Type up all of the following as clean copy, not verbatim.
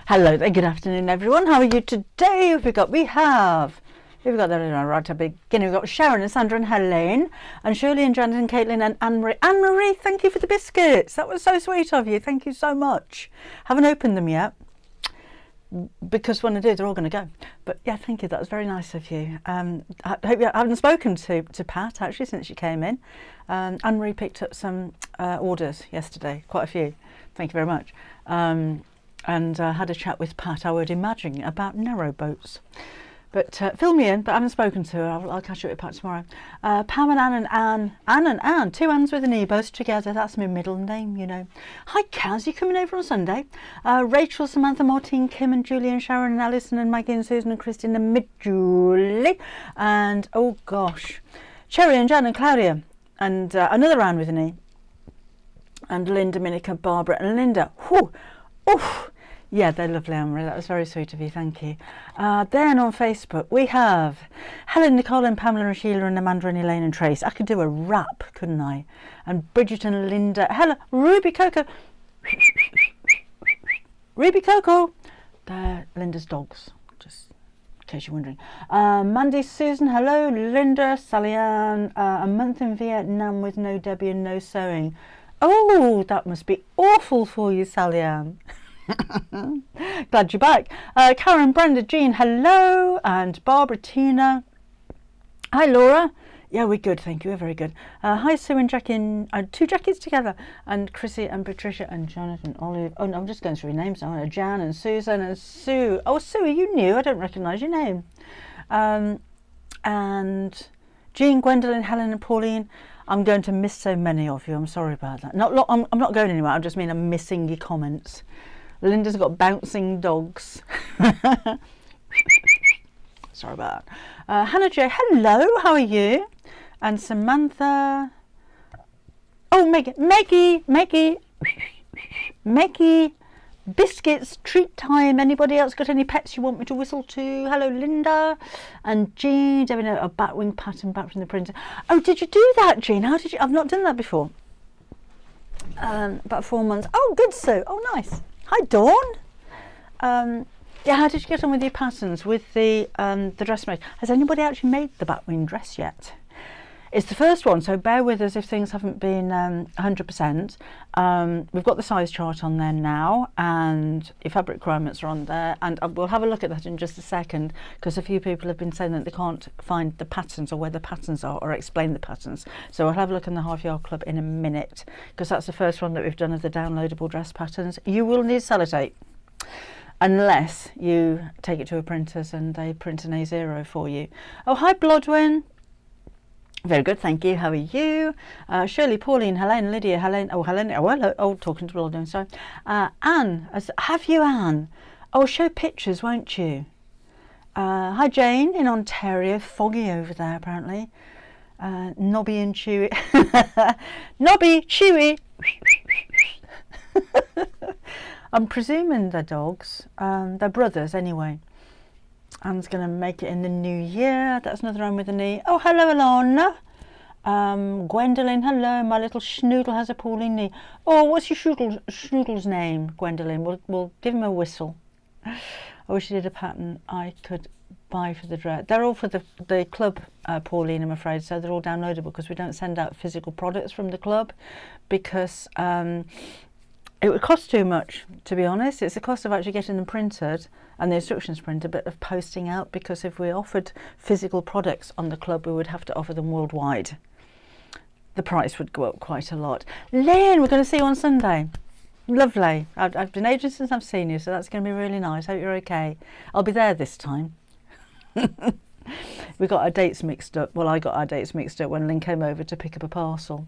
Hello there, good afternoon everyone. How are you today? Who've we got? We've got that right at the beginning. We've got Sharon and Sandra and Helene and Shirley and Janet and Caitlin and Anne-Marie. Anne-Marie, thank you for the biscuits. That was so sweet of you. Thank you so much. Haven't opened them yet because when I do, they're all going to go. But yeah, thank you. That was very nice of you. I hope you haven't spoken to Pat actually since she came in. Anne-Marie picked up some orders yesterday, quite a few. Thank you very much. And had a chat with Pat, I would imagine, about narrow boats. But fill me in, but I haven't spoken to her. I'll catch up with Pat tomorrow. Pam and Anne and Anne, two Annes with an E, both together. That's my middle name, you know. Hi, Kaz, you coming over on Sunday? Rachel, Samantha, Martine, Kim and Julie and Sharon and Alison and Maggie and Susan and Christine and Mid-Julie. And, oh gosh, Cherry and Jan and Claudia. And another Anne with an E. And Linda, Monica, Barbara and Linda. Whew. Oof. Yeah, they're lovely, Anne-Marie. That was very sweet of you, thank you. Then on Facebook, we have Helen, Nicole and Pamela and Sheila and Amanda and Elaine and Trace. I could do a rap, couldn't I? And Bridget and Linda. Hello, Ruby Coco. Ruby Coco. They're Linda's dogs, just in case you're wondering. Mandy, Susan, hello. Linda, Sally Ann. A month in Vietnam with no Debbie and no sewing. Oh, that must be awful for you, Sally Ann. Glad you're back. Karen, Brenda, Jean, hello. And Barbara, Tina. Hi, Laura. Yeah, we're good, thank you. We're very good. Hi, Sue and Jackie. Two Jackies together. And Chrissy and Patricia and Jonathan, Olive. Oh, no, I'm just going through names now. Jan and Susan and Sue. Oh, Sue, are you new? I don't recognise your name. And Jean, Gwendolyn, Helen and Pauline. I'm going to miss so many of you. I'm sorry about that. I'm not going anywhere. I just mean I'm missing your comments. Linda's got bouncing dogs. Sorry about that. Hannah J, hello, how are you? And Samantha. Oh, Maggie. Biscuits, treat time. Anybody else got any pets you want me to whistle to? Hello, Linda. And Jean, Debbie, a Batwing pattern back from the printer. Oh, did you do that, Jean? How did you? I've not done that before. About 4 months. Oh, good, Sue. Oh, nice. Hi, Dawn. Yeah, how did you get on with your patterns with the dressmaker? Has anybody actually made the Batwing dress yet? It's the first one, so bear with us if things haven't been 100%. We've got the size chart on there now, and your fabric requirements are on there, and we'll have a look at that in just a second, because a few people have been saying that they can't find the patterns or where the patterns are or explain the patterns. So we'll have a look in the Half Yard Club in a minute, because that's the first one that we've done of the downloadable dress patterns. You will need sellotape, unless you take it to a printer's and they print an A0 for you. Oh, hi, Blodwin. Very good, thank you. How are you? Shirley, Pauline, Helene, Lydia, Helene. Oh, Helene. Oh, hello. Oh, talking to Blodwin, sorry. Anne. Have you, Anne? Oh, show pictures, won't you? Hi, Jane in Ontario. Foggy over there, apparently. Nobby and Chewy. Nobby, Chewy. I'm presuming they're dogs. They're brothers, anyway. Anne's going to make it in the new year. That's another Anne with an E. Oh, hello, Alana. Gwendolyn, hello. My little schnoodle has a Pauline knee. Oh, what's your schnoodle's name, Gwendolyn? We'll give him a whistle. I wish I did a pattern I could buy for the dress. They're all for the club, Pauline, I'm afraid, so they're all downloadable because we don't send out physical products from the club because it would cost too much, to be honest. It's the cost of actually getting them printed and the instructions printed, but of posting out, because if we offered physical products on the club, we would have to offer them worldwide. The price would go up quite a lot. Lynn, we're going to see you on Sunday. Lovely. I've been ages since I've seen you, so that's going to be really nice. Hope you're okay. I'll be there this time. We got our dates mixed up. Well, I got our dates mixed up when Lynn came over to pick up a parcel,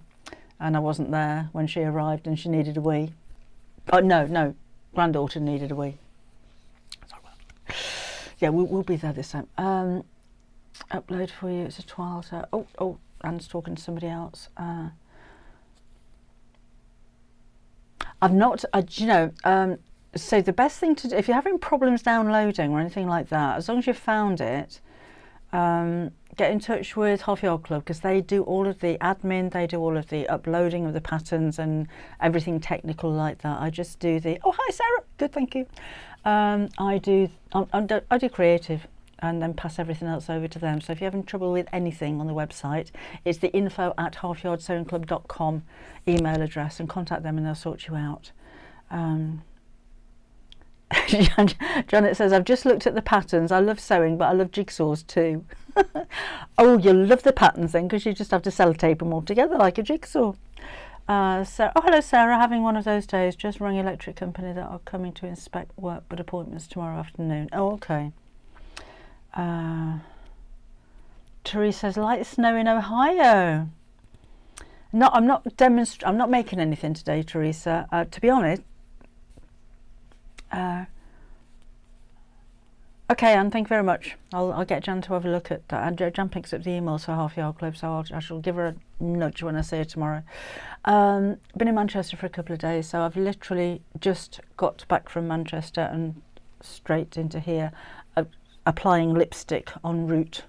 and I wasn't there when she arrived and she needed a wee. Oh, no, granddaughter needed a wee. Sorry about that. Yeah, we'll be there this time. Upload for you, it's a 12, so, oh, Anne's talking to somebody else. I've not, so the best thing to do, if you're having problems downloading or anything like that, as long as you've found it, get in touch with Half Yard Club, because they do all of the admin, they do all of the uploading of the patterns and everything technical like that. I just do the, oh hi Sarah, good, thank you. I do creative and then pass everything else over to them. So if you're having trouble with anything on the website, it's the info@halfyardsewingclub.com email address, and contact them and they'll sort you out. Janet says, I've just looked at the patterns. I love sewing, but I love jigsaws too. Oh, you'll love the patterns then, because you just have to sellotape them all together like a jigsaw. Oh hello Sarah, having one of those days. Just rang electric company that are coming to inspect work, but appointments tomorrow afternoon. Oh, okay. Teresa says, light snow in Ohio. No, I'm not making anything today, Teresa. To be honest. Okay, Anne, thank you very much. I'll get Jan to have a look at that. And Jan picks up the emails for Half Yard Club, so I shall give her a nudge when I see her tomorrow. Been in Manchester for a couple of days, so I've literally just got back from Manchester and straight into here, applying lipstick en route.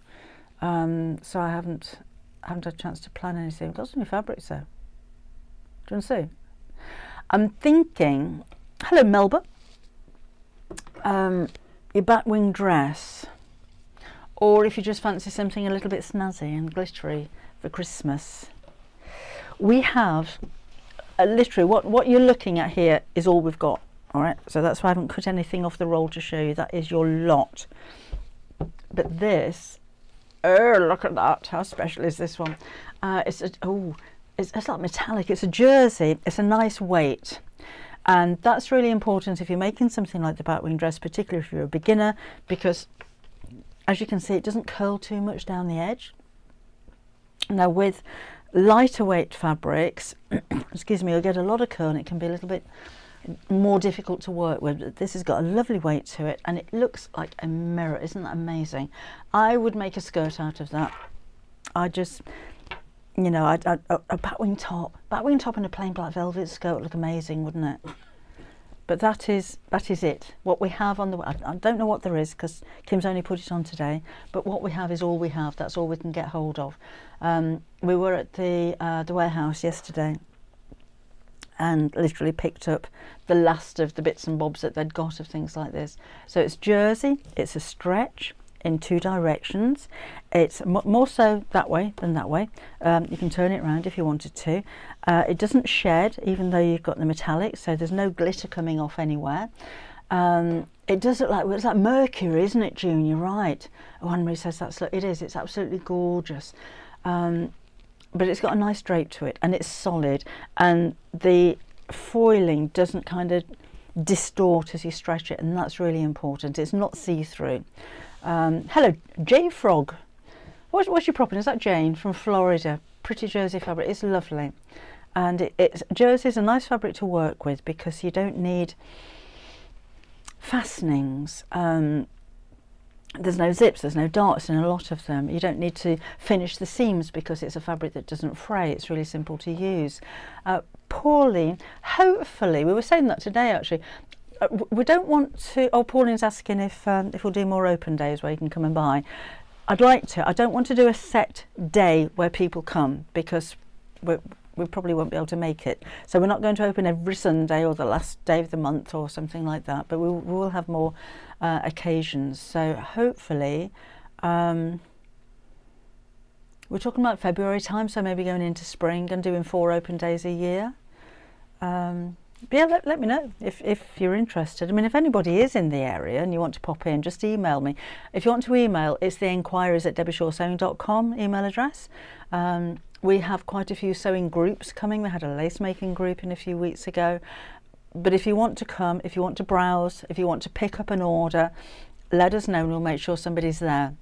So I haven't had a chance to plan anything. I've got some new fabrics though. Do you want to see? I'm thinking, hello Melba. Your Batwing dress, or if you just fancy something a little bit snazzy and glittery for Christmas, we have literally what you're looking at here is all we've got. All right, so that's why I haven't cut anything off the roll to show you. That is your lot. But this, oh look at that, how special is this one? It's like metallic. It's a jersey. It's a nice weight. And that's really important if you're making something like the Batwing dress, particularly if you're a beginner, because as you can see, it doesn't curl too much down the edge. Now with lighter weight fabrics, excuse me, you'll get a lot of curl and it can be a little bit more difficult to work with. This has got a lovely weight to it and it looks like a mirror. Isn't that amazing? I would make a skirt out of that. I just, you know, a Batwing top and a plain black velvet skirt would look amazing, wouldn't it? But that is it. What we have on the, I don't know what there is because Kim's only put it on today, but what we have is all we have. That's all we can get hold of. We were at the warehouse yesterday and literally picked up the last of the bits and bobs that they'd got of things like this. So it's jersey, it's a stretch in two directions. It's more so that way than that way. You can turn it around if you wanted to. It doesn't shed even though you've got the metallic, so there's no glitter coming off anywhere. It does look like, well, it's like mercury, isn't it, June? You're right. Oh, Anne-Marie says it is. It's absolutely gorgeous. But it's got a nice drape to it and it's solid, and the foiling doesn't kind of distort as you stretch it, and that's really important. It's not see-through. Hello J Frog, what's your problem? Is that Jane from Florida? Pretty jersey fabric. It's lovely, and jersey is a nice fabric to work with because you don't need fastenings. There's no zips, there's no darts in a lot of them. You don't need to finish the seams because it's a fabric that doesn't fray. It's really simple to use. Pauline, hopefully, we were saying that today actually, we don't want to, oh, Pauline's asking if we'll do more open days where you can come and buy. I'd like to. I don't want to do a set day where people come because we probably won't be able to make it. So we're not going to open every Sunday or the last day of the month or something like that, but we will have more occasions. So hopefully, we're talking about February time, so maybe going into spring and doing 4 open days a year. But yeah, let me know if you're interested. I mean, if anybody is in the area and you want to pop in, just email me. If you want to email, it's the enquiries@debbyshawsewing.com email address. We have quite a few sewing groups coming. We had a lace making group in a few weeks ago. But if you want to come, if you want to browse, if you want to pick up an order, let us know and we'll make sure somebody's there.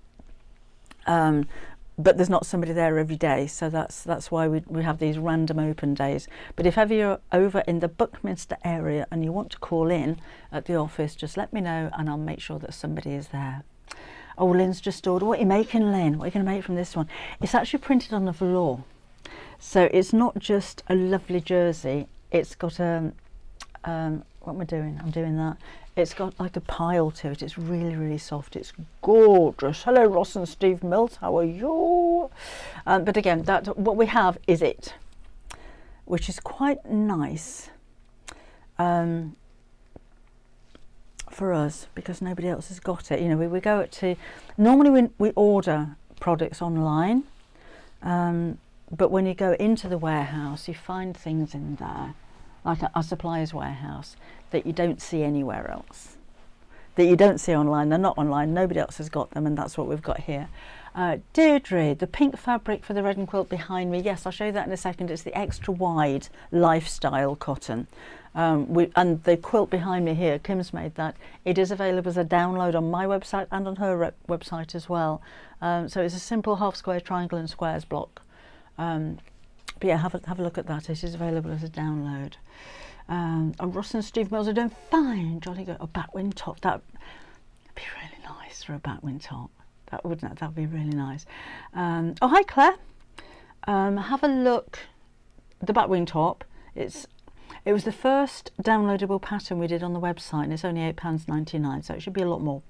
But there's not somebody there every day, so that's why we have these random open days. But if ever you're over in the Buckminster area and you want to call in at the office, just let me know and I'll make sure that somebody is there. Oh, Lynn's just ordered. What are you making, Lynn? What are you going to make from this one? It's actually printed on the velour, so it's not just a lovely jersey. It's got what am I doing? I'm doing that. It's got like a pile to it. It's really, really soft. It's gorgeous. Hello, Ross and Steve Mills. How are you? But again, that what we have is it, which is quite nice for us because nobody else has got it. You know, we go to, normally we order products online, but when you go into the warehouse, you find things in there, like our supplier's warehouse, that you don't see anywhere else, that you don't see online. They're not online, nobody else has got them, and that's what we've got here. Deirdre, the pink fabric for the Redden quilt behind me, yes, I'll show you that in a second. It's the extra wide lifestyle cotton, and the quilt behind me here, Kim's made that. It is available as a download on my website and on her website as well. So it's a simple half square, triangle and squares block. But yeah, have a look at that. It is available as a download. And Ross and Steve Mills are doing fine. Jolly good. A Batwing top. That'd be really nice for a Batwing top. That wouldn't it? That'd be really nice. Oh, hi Claire. Have a look. The Batwing top. It was the first downloadable pattern we did on the website, and it's only £8.99, so it should be a lot more.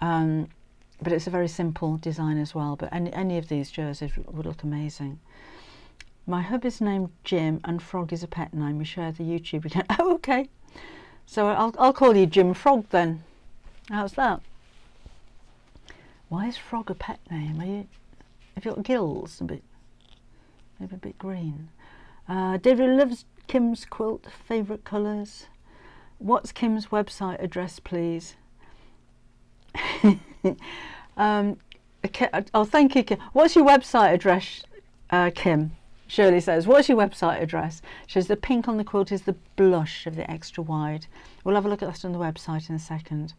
But it's a very simple design as well. But any of these jerseys would look amazing. My hubby's named Jim and Frog is a pet name. We share the YouTube account. Oh, okay. So I'll call you Jim Frog then. How's that? Why is Frog a pet name? Have you got gills maybe a bit green? David loves Kim's quilt. Favourite colours. What's Kim's website address, please? Oh, thank you, Kim. What's your website address, Kim? Shirley says, what's your website address? She says the pink on the quilt is the blush of the extra wide. We'll have a look at that on the website in a second.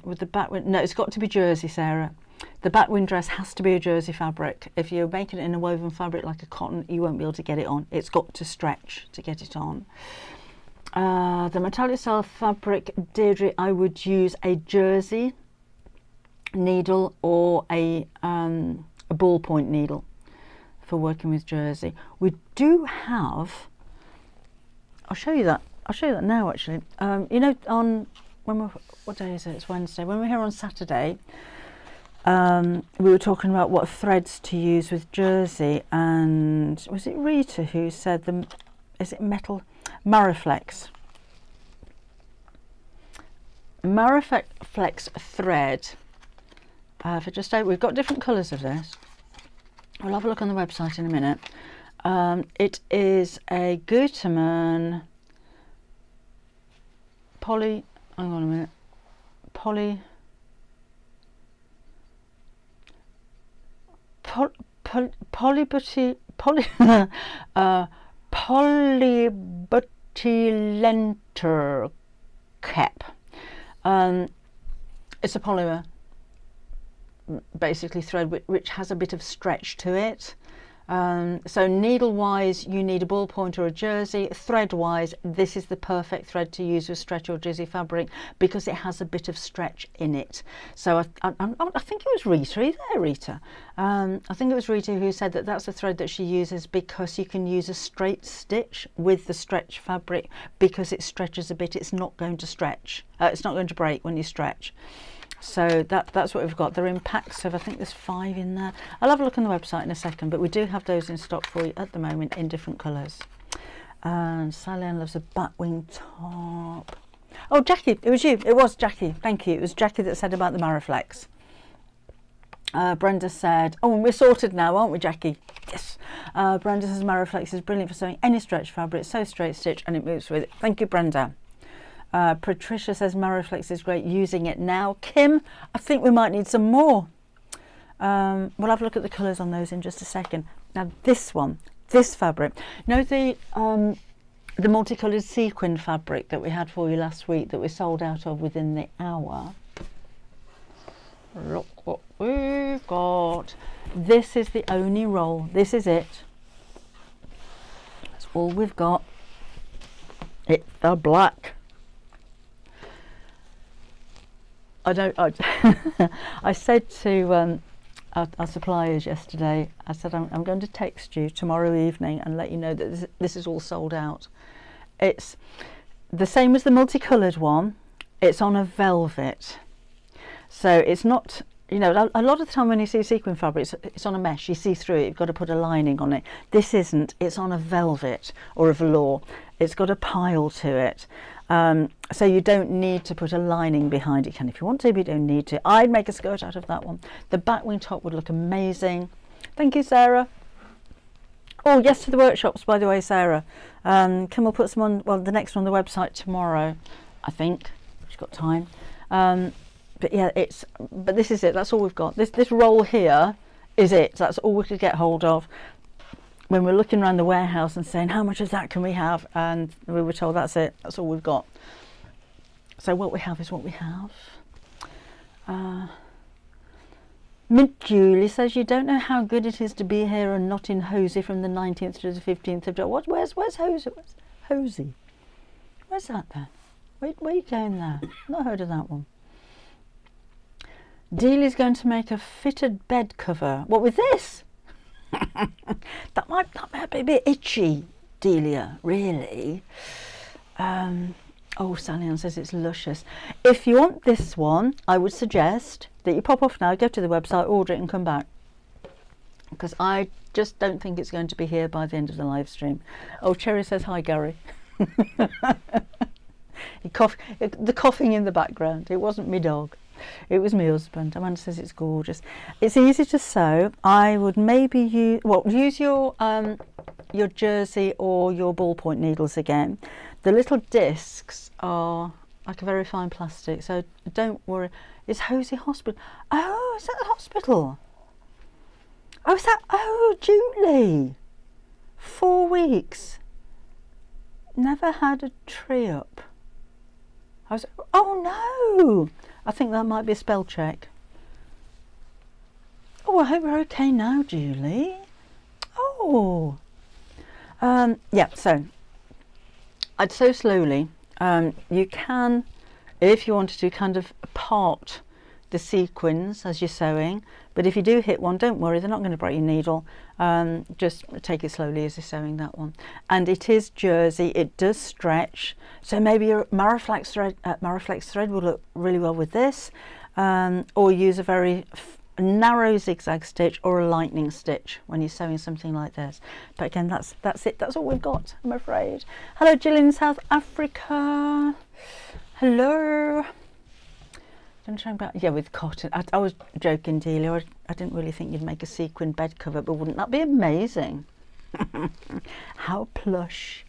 With the Batwing, no, it's got to be jersey, Sarah. The Batwing dress has to be a jersey fabric. If you're making it in a woven fabric like a cotton, you won't be able to get it on. It's got to stretch to get it on. The metallic style fabric, Deirdre, I would use a jersey needle or a ballpoint needle for working with jersey. We do have, I'll show you that now actually. You know, on what day is it? It's Wednesday. When we're here on Saturday, we were talking about what threads to use with jersey, and was it Rita who said is it metal Mariflex thread for just over, we've got different colours of this. We'll have a look on the website in a minute. It is a Gutermann hang on a minute, polybutylenter cap. It's a polymer basically thread which has a bit of stretch to it. So needle wise you need a ballpoint or a jersey. Thread wise, this is the perfect thread to use with stretch or jersey fabric because it has a bit of stretch in it. So I think it was Rita. Are you there, Rita? I think it was Rita who said that that's the thread that she uses because you can use a straight stitch with the stretch fabric because it stretches a bit. It's not going to stretch. It's not going to break when you stretch. So that's what we've got. They're in packs of, I think there's 5 in there. I'll have a look on the website in a second, but we do have those in stock for you at the moment in different colours. And Sally Ann loves a Batwing top. Oh, Jackie, it was you. It was Jackie. Thank you. It was Jackie that said about the Mariflex. Brenda said, oh, we're sorted now, aren't we, Jackie? Yes. Brenda says Mariflex is brilliant for sewing any stretch fabric. So straight stitch and it moves with it. Thank you, Brenda. Patricia says Mariflex is great, using it now. Kim, I think we might need some more. We'll have a look at the colours on those in just a second. Now this one, this fabric, you know the multicoloured sequin fabric that we had for you last week that we sold out of within the hour? Look what we've got. This is the only roll. This is it. That's all we've got. It's the black. I said to our suppliers yesterday, I said I'm going to text you tomorrow evening and let you know that this is all sold out. It's the same as the multicoloured one, It's on a velvet, so it's not, you know, a lot of the time when you see sequin fabric, it's on a mesh, you see through it, you've got to put a lining on it. This isn't, it's on a velvet or a velour. It's got a pile to it, so you don't need to put a lining behind it. You can if you want to, but you don't need to. I'd make a skirt out of that one. The Batwing top would look amazing. Thank you, Sarah. Oh, yes to the workshops, by the way, Sarah. Can we put some on, well, the next one on the website tomorrow, I think. She's got time. But yeah, but this is it. That's all we've got. This roll here is it. That's all we could get hold of when we're looking around the warehouse and saying, how much of that can we have? And we were told that's it. That's all we've got. So what we have is what we have. Mint Julie says, you don't know how good it is to be here and not in Hosey from the 19th to the 15th of July. Where's Hosey? Where's Hosey? Where's that then? Where are you going there? Not heard of that one. Dealey's going to make a fitted bed cover. What with this? that might be a bit itchy, Delia, really. Oh, Sally Ann says it's luscious. If you want this one, I would suggest that you pop off now, go to the website, order it and come back. Because I just don't think it's going to be here by the end of the live stream. Oh, Cherry says, hi, Gary. The coughing in the background. It wasn't me dog. It was my husband. Amanda says it's gorgeous. It's easy to sew. I would maybe use your jersey or your ballpoint needles again. The little discs are like a very fine plastic, so don't worry. It's Hosey Hospital. Oh, is that the hospital? Oh, is that? Oh, Julie. 4 weeks. Never had a tree up. Oh no! I think that might be a spell check. Oh, I hope we're okay now, Julie. Oh. Yeah, so I'd sew slowly. You can, if you wanted to, kind of part the sequins as you're sewing, but if you do hit one, don't worry, they're not going to break your needle. Just take it slowly as you're sewing that one. And it is jersey, it does stretch, so maybe your Mariflex thread will look really well with this, or use a very narrow zigzag stitch or a lightning stitch when you're sewing something like this. But again, that's it, that's all we've got, I'm afraid. Hello, Jill in South Africa. Hello. Yeah, with cotton. I was joking, Delia. I didn't really think you'd make a sequin bed cover, but wouldn't that be amazing? How plush.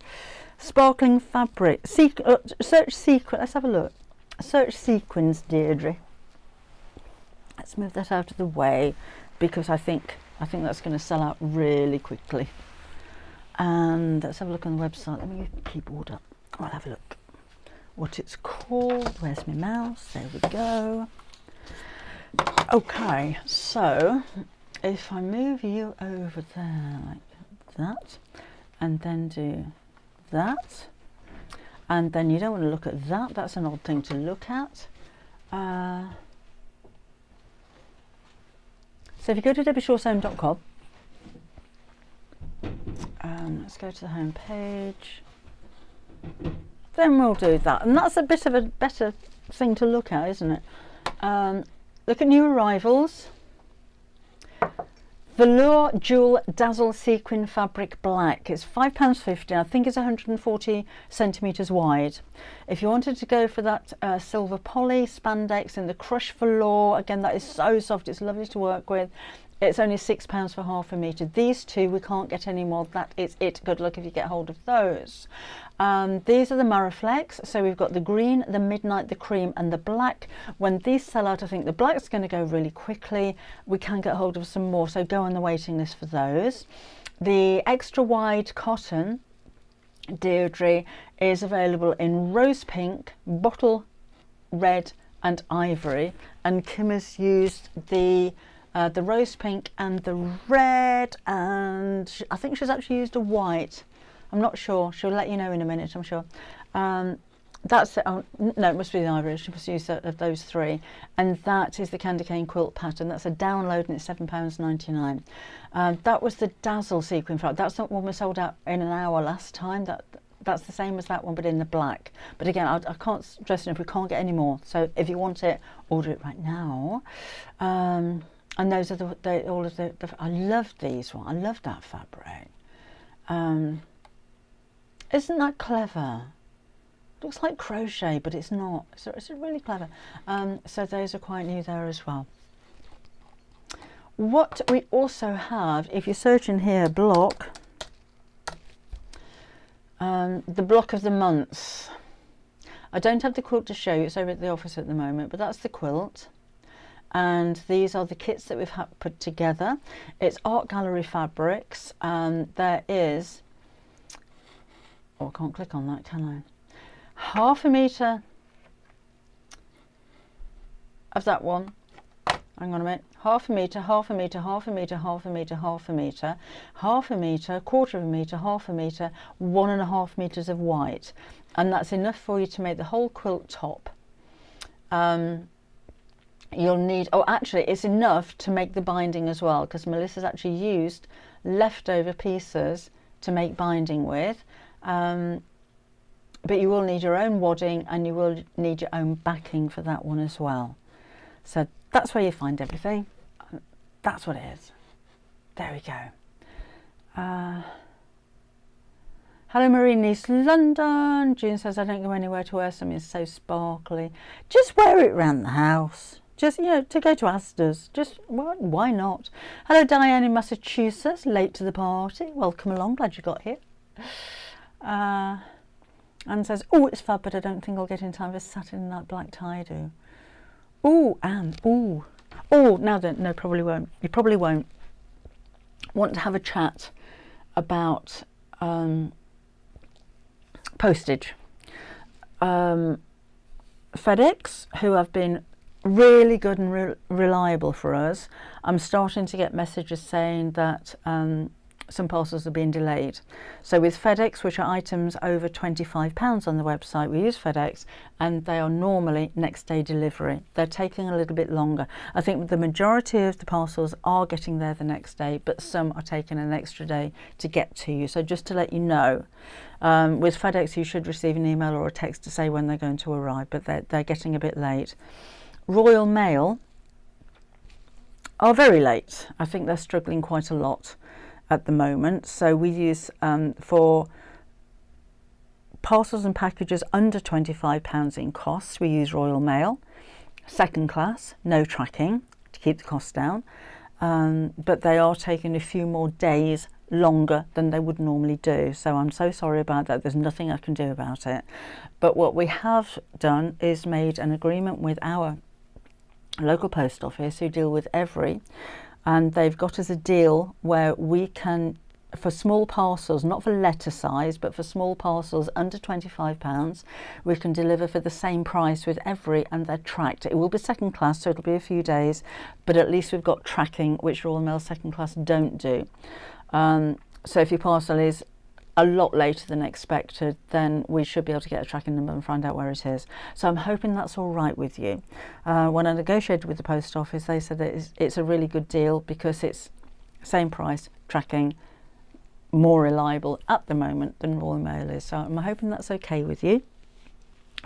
Sparkling fabric. Search sequin. Let's have a look. Search sequins, Deirdre. Let's move that out of the way because I think that's going to sell out really quickly. And let's have a look on the website. Let me get the keyboard up. I'll have a look what it's called. Where's my mouse? There we go. Okay, so if I move you over there like that, and then do that, and then you don't want to look at that, that's an odd thing to look at. So if you go to debbieshawsewing.com, let's go to the home page. Then we'll do that, and that's a bit of a better thing to look at, isn't it? Look at new arrivals. Velour Jewel Dazzle Sequin Fabric Black. It's £5.50. I think it's 140 centimetres wide. If you wanted to go for that silver poly spandex in the crush velour, again, that is so soft, it's lovely to work with. It's only £6 for half a metre. These two we can't get any more. That is it. Good luck if you get hold of those. These are the Mariflex. So we've got the green, the midnight, the cream and the black. When these sell out, I think the black's going to go really quickly. We can get hold of some more, so go on the waiting list for those. The extra wide cotton, Deirdre, is available in rose pink, bottle red and ivory. And Kim has used the rose pink and the red, and I think she's actually used a white. I'm not sure. She'll let you know in a minute, I'm sure. That's it. Oh, no, it must be the ivory. She must use those three. And that is the Candy Cane quilt pattern. That's a download and it's £7.99. That was the Dazzle sequin fabric. That's not one we sold out in an hour last time. that's the same as that one, but in the black. But again, I can't stress enough, we can't get any more. So if you want it, order it right now. And those are all of the I love these ones. I love that fabric. Isn't that clever? Looks like crochet, but it's not. So it's really clever. So those are quite new there as well. What we also have, if you search in here, block, the block of the months. I don't have the quilt to show you, it's over at the office at the moment, but that's the quilt. And these are the kits that we've put together. It's art gallery fabrics. There is, oh, I can't click on that, can I? 1/2 metre of that one. Hang on a minute. 1/2 metre, 1/2 metre, 1/2 metre, 1/2 metre, 1/2 metre, 1/2 metre, 1/4 metre, 1/2 metre, 1.5 metres of white, and that's enough for you to make the whole quilt top. You'll need, oh, actually, it's enough to make the binding as well, because Melissa's actually used leftover pieces to make binding with. But you will need your own wadding, and you will need your own backing for that one as well. So that's where you find everything. That's what it is. There we go. Hello Marie, East London. June says, I don't go anywhere to wear something so sparkly. Just wear it around the house. Just, you know, to go to Asda's. Just, why not? Hello Diane in Massachusetts, late to the party. Welcome along, glad you got here. Anne says, oh, it's fab, but I don't think I'll get in time for Saturday night black tie-do. Oh, Anne, oh. Oh, now then, no, probably won't. You probably won't want to have a chat about postage. FedEx, who have been really good and reliable for us, I'm starting to get messages saying that some parcels are being delayed. So with FedEx, which are items over £25 on the website, we use FedEx, and they are normally next day delivery. They're taking a little bit longer. I think the majority of the parcels are getting there the next day, but some are taking an extra day to get to you. So just to let you know, with FedEx you should receive an email or a text to say when they're going to arrive, but they're getting a bit late. Royal Mail are very late. I think they're struggling quite a lot at the moment. So we use for parcels and packages under £25 in costs, we use Royal Mail, second class, no tracking to keep the costs down, but they are taking a few more days longer than they would normally do. So I'm so sorry about that. There's nothing I can do about it. But what we have done is made an agreement with our local post office who deal with every, and they've got us a deal where we can, for small parcels, not for letter size, but for small parcels under £25, we can deliver for the same price with every, and they're tracked. It will be second class, so it'll be a few days, but at least we've got tracking, which Royal Mail second class don't do. So if your parcel is a lot later than expected, then we should be able to get a tracking number and find out where it is. So I'm hoping that's all right with you. When I negotiated with the post office, they said that it's a really good deal because it's same price, tracking, more reliable at the moment than Royal Mail is. So I'm hoping that's okay with you.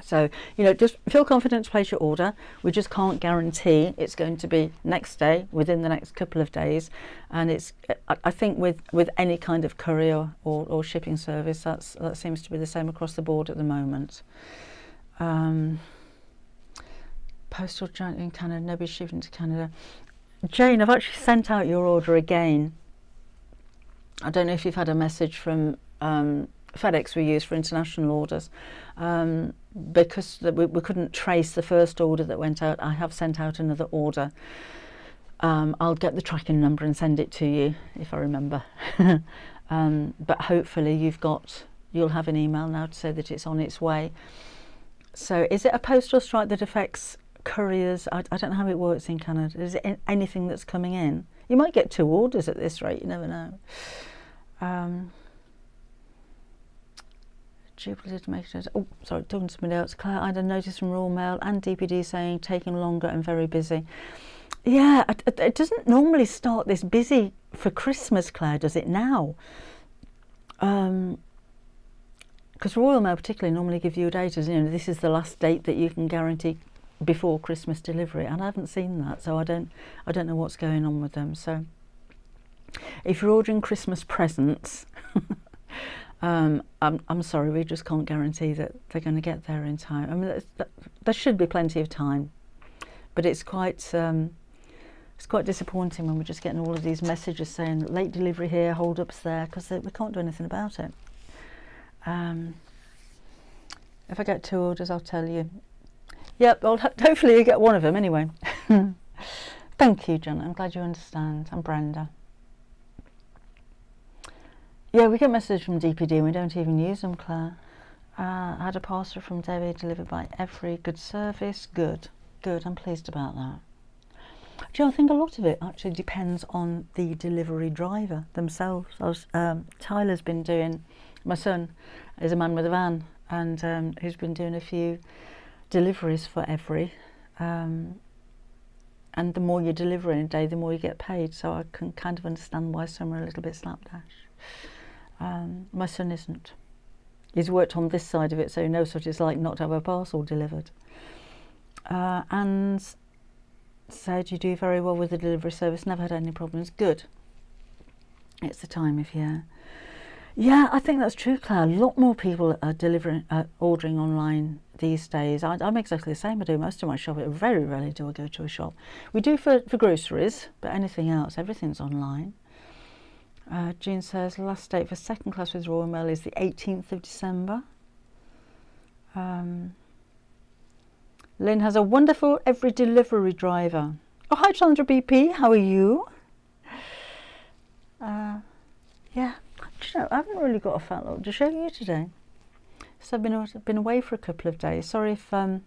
So, you know, just feel confident to place your order. We just can't guarantee it's going to be next day, within the next couple of days. And it's, I think with any kind of courier or shipping service, that seems to be the same across the board at the moment. Postal giant in Canada, nobody's shipping to Canada. Jane, I've actually sent out your order again. I don't know if you've had a message from FedEx we use for international orders. Because we couldn't trace the first order that went out, I have sent out another order. I'll get the tracking number and send it to you if I remember. But hopefully you'll have an email now to say that it's on its way. So is it a postal strike that affects couriers? I don't know how it works in Canada. Is it anything that's coming in? You might get 2 orders at this rate, you never know. Duplicate makers. Oh, sorry, talking to somebody else. Claire, I had a notice from Royal Mail and DPD saying taking longer and very busy. Yeah, it doesn't normally start this busy for Christmas, Claire, does it now? because Royal Mail particularly normally give you a date as, you know, this is the last date that you can guarantee before Christmas delivery, and I haven't seen that, so I don't know what's going on with them. So if you're ordering Christmas presents, I'm sorry, we just can't guarantee that they're going to get there in time. I mean, there should be plenty of time, but it's quite disappointing when we're just getting all of these messages saying late delivery here, hold ups there, because we can't do anything about it. If I get 2 orders, I'll tell you. Yep, well, hopefully you get one of them anyway. Thank you, John. I'm glad you understand. I'm Brenda. Yeah, we get messages from DPD and we don't even use them, Claire. I had a parcel from David delivered by every good service. Good. I'm pleased about that. Do you know, I think a lot of it actually depends on the delivery driver themselves. Tyler's been doing, my son is a man with a van, and he's been doing a few deliveries for every, and the more you deliver in a day, the more you get paid. So I can kind of understand why some are a little bit slapdash. My son isn't. He's worked on this side of it, so he knows what it's like not to have a parcel delivered. And said you do very well with the delivery service, never had any problems. Good. It's the time of year. Yeah, I think that's true, Claire. A lot more people are ordering online these days. I'm exactly the same. I do most of my shopping. Very rarely do I go to a shop. We do for groceries, but anything else, everything's online. Jean says last date for second class with Royal Mail is the 18th of December. Lynn has a wonderful every delivery driver. Oh, hi Chandra BP, how are you? Yeah, do you know, I haven't really got a fat lot to show you today. So I've been away for a couple of days. Sorry if your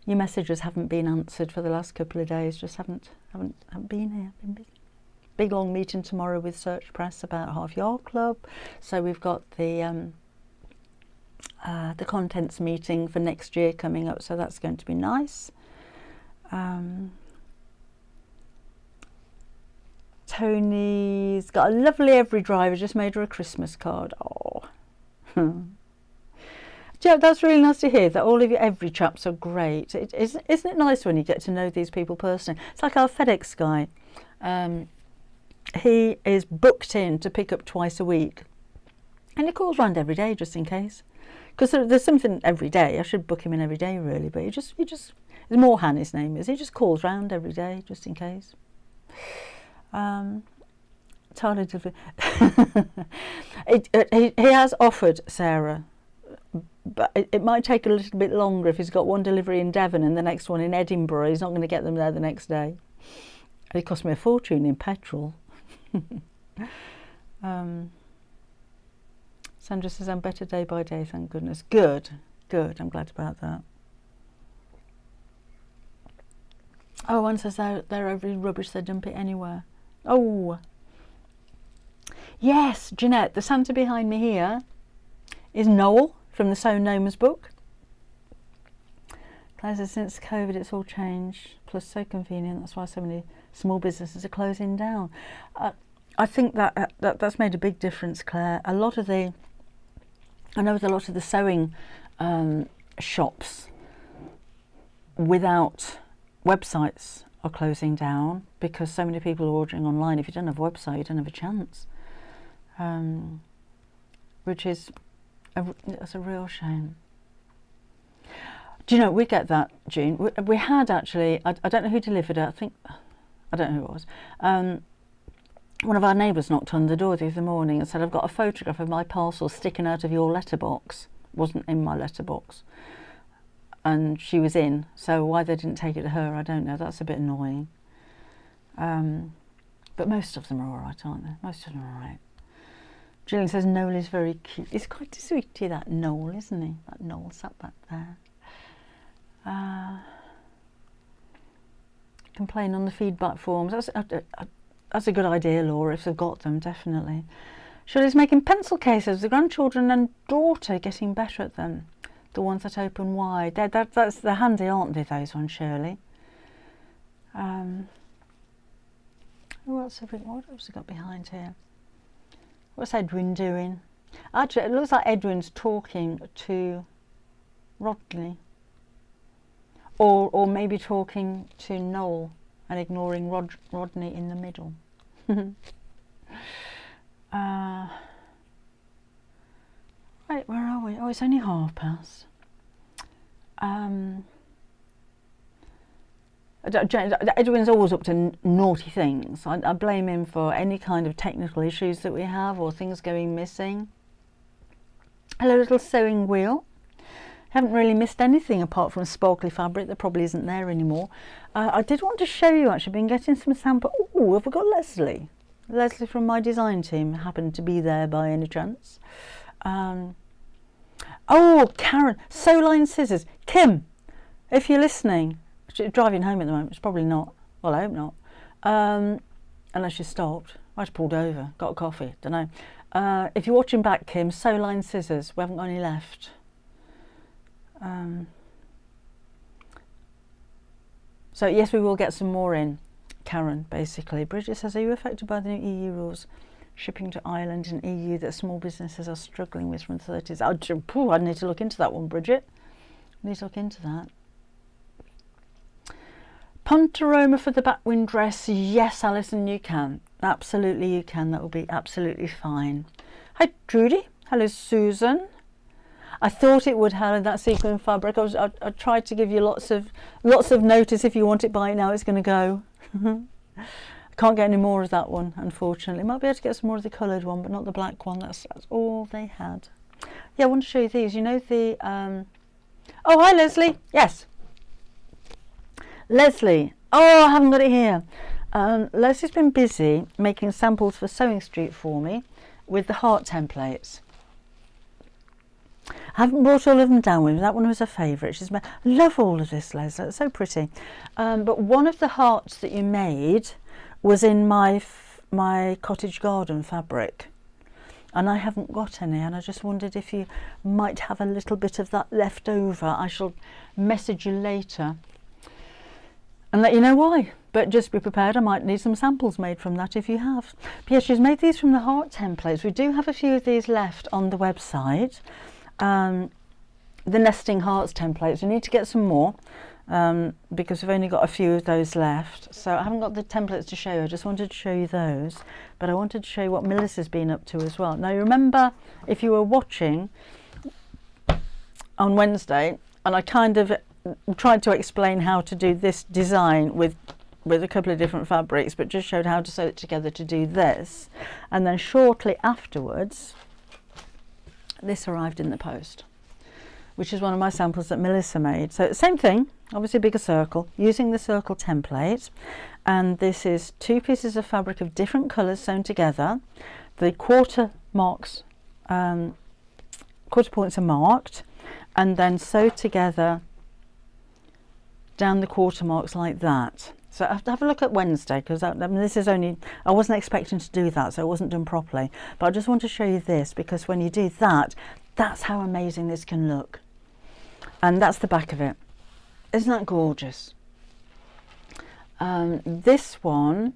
messages haven't been answered for the last couple of days. Just haven't been here. Been busy. Big long meeting tomorrow with Search Press about Half Yard Club. So we've got the contents meeting for next year coming up. So that's going to be nice. Tony's got a lovely every driver. Just made her a Christmas card. Oh. Joe, that's really nice to hear that all of your every chaps are great. Isn't it nice when you get to know these people personally? It's like our FedEx guy. He is booked in to pick up twice a week, and he calls round every day just in case, because there's something every day. I should book him in every day really, but he just Moorhan, his name is. He just calls round every day just in case. Tyler, he has offered Sarah, but it might take a little bit longer if he's got one delivery in Devon and the next one in Edinburgh. He's not going to get them there the next day. It cost me a fortune in petrol. Sandra says I'm better day by day, thank goodness. Good, I'm glad about that. Oh, one says they're every rubbish, they dump it anywhere. Oh yes, Jeanette, the Santa behind me here is Noel from the Sewn Gnomes book. Claire says since COVID it's all changed, plus so convenient, that's why so many small businesses are closing down. I think that's made a big difference, Claire. I know with a lot of the sewing shops without websites are closing down because so many people are ordering online. If you don't have a website, you don't have a chance, which is that's a real shame. Do you know, we get that, Jean. We had actually, I don't know who delivered it, I don't know who it was. One of our neighbours knocked on the door the other morning and said, I've got a photograph of my parcel sticking out of your letterbox. Wasn't in my letterbox. And she was in, so why they didn't take it to her, I don't know. That's a bit annoying. But most of them are all right, aren't they? Most of them are all right. Gillian says Noel is very cute. He's quite sweetie, that Noel, isn't he? That Noel sat back there. Complain on the feedback forms. That's a good idea, Laura, if they've got them, definitely. Shirley's making pencil cases. The grandchildren and daughter getting better at them. The ones that open wide. They're handy, aren't they, those ones, Shirley? What else have we got behind here? What's Edwin doing? Actually, it looks like Edwin's talking to Rodney, or maybe talking to Noel and ignoring Rodney in the middle. Right, where are we? Oh, it's only past. Edwin's always up to naughty things. I blame him for any kind of technical issues that we have or things going missing. Hello, little sewing wheel. Haven't really missed anything apart from sparkly fabric that probably isn't there anymore. I did want to show you, actually, been getting some sample. Oh, have we got Leslie? Leslie from my design team happened to be there by any chance. Oh, Karen, sew line scissors. Kim, if you're listening, she's driving home at the moment. It's probably not. Well, I hope not. Unless she stopped. I just pulled over, got a coffee, don't know. If you're watching back, Kim, sew line scissors. We haven't got any left. So yes, we will get some more in, Karen, basically. Bridget says, are you affected by the new EU rules? Shipping to Ireland and EU that small businesses are struggling with from 30s. I need to look into that one, Bridget. I need to look into that. Pontaroma for the Batwing dress. Yes, Alison, you can. Absolutely, you can. That will be absolutely fine. Hi, Trudy. Hello, Susan. I thought it would, Helen, that sequin fabric. I tried to give you lots of notice. If you want it by now, it's going to go. Can't get any more of that one, unfortunately. Might be able to get some more of the coloured one, but not the black one. That's all they had. Yeah, I want to show you these. You know the... Oh, hi, Leslie. Yes. Leslie. Oh, I haven't got it here. Leslie's been busy making samples for Sewing Street for me with the heart templates. I haven't brought all of them down with me. That one was a favourite. I love all of this, Leslie. It's so pretty. But one of the hearts that you made was in my cottage garden fabric, and I haven't got any, and I just wondered if you might have a little bit of that left over. I shall message you later and let you know why, but just be prepared. I might need some samples made from that if you have. But yeah, she's made these from the heart templates. We do have a few of these left on the website, the nesting hearts templates. We need to get some more. Because we've only got a few of those left, so I haven't got the templates to show you. I just wanted to show you those, but I wanted to show you what Melissa's been up to as well. Now, you remember, if you were watching on Wednesday, and I kind of tried to explain how to do this design with a couple of different fabrics, but just showed how to sew it together to do this, and then shortly afterwards this arrived in the post, which is one of my samples that Melissa made. So same thing, obviously bigger circle, using the circle template, and this is 2 pieces of fabric of different colours sewn together. The quarter points are marked and then sewed together down the quarter marks like that. So I have to have a look at Wednesday, because this is only, I wasn't expecting to do that, so it wasn't done properly, but I just want to show you this, because when you do that, that's how amazing this can look. And that's the back of it. Isn't that gorgeous? This one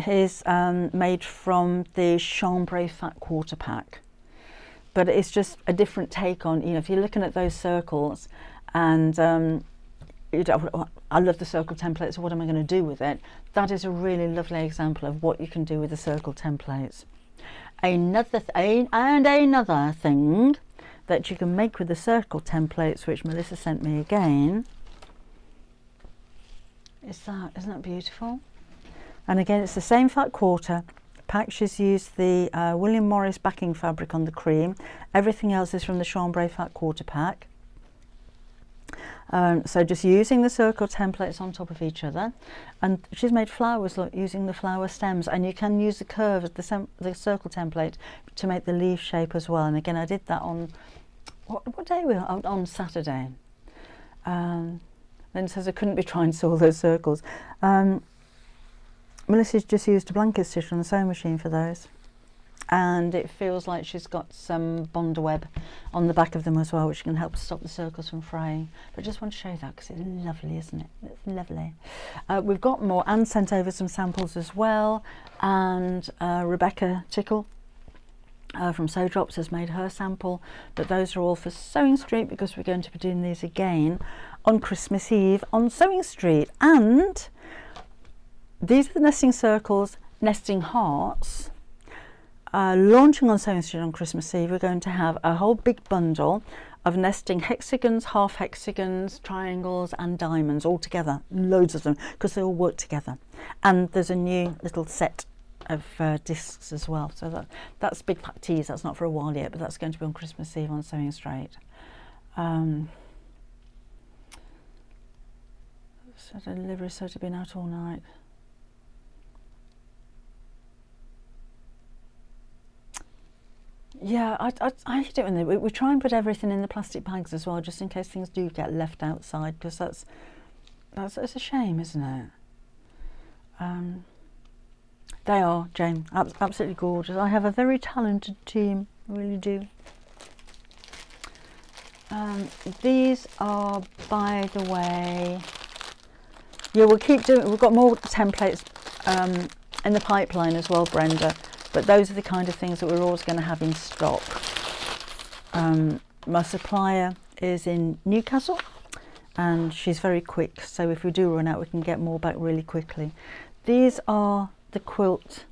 is made from the chambray fat quarter pack, but it's just a different take on, if you're looking at those circles, and I love the circle template, so what am I going to do with it? That is a really lovely example of what you can do with the circle templates. Another thing that you can make with the circle templates, which Melissa sent me again, isn't that beautiful? And again, it's the same fat quarter pack. She's used the William Morris backing fabric on the cream. Everything else is from the chambray fat quarter pack. So just using the circle templates on top of each other, and she's made flowers, look, using the flower stems, and you can use the curve of the circle template to make the leaf shape as well. And again, I did that on what day were we on Saturday. Then says I couldn't be trying to sew all those circles. Melissa's just used a blanket stitch on the sewing machine for those, and it feels like she's got some Bonder web on the back of them as well, which can help stop the circles from fraying. But I just want to show you that because it's lovely, isn't it? It's lovely. We've got more. Anne sent over some samples as well, and Rebecca Tickle from Sew Drops has made her sample, but those are all for Sewing Street because we're going to be doing these again on Christmas Eve on Sewing Street. And these are the nesting circles, nesting hearts, launching on Sewing Street on Christmas Eve. We're going to have a whole big bundle of nesting hexagons, half hexagons, triangles and diamonds all together, loads of them, because they all work together. And there's a new little set of discs as well, so that's big pack tease. That's not for a while yet, but that's going to be on Christmas Eve on Sewing Street. So the delivery is sort of been out all night. Yeah, I hate it when we try and put everything in the plastic bags as well, just in case things do get left outside, because that's a shame, isn't it? They are, Jane, absolutely gorgeous. I have a very talented team, I really do. These are, by the way, yeah, we'll keep doing. We've got more templates in the pipeline as well, Brenda. But those are the kind of things that we're always going to have in stock. My supplier is in Newcastle and she's very quick, so if we do run out we can get more back really quickly. These are the quilt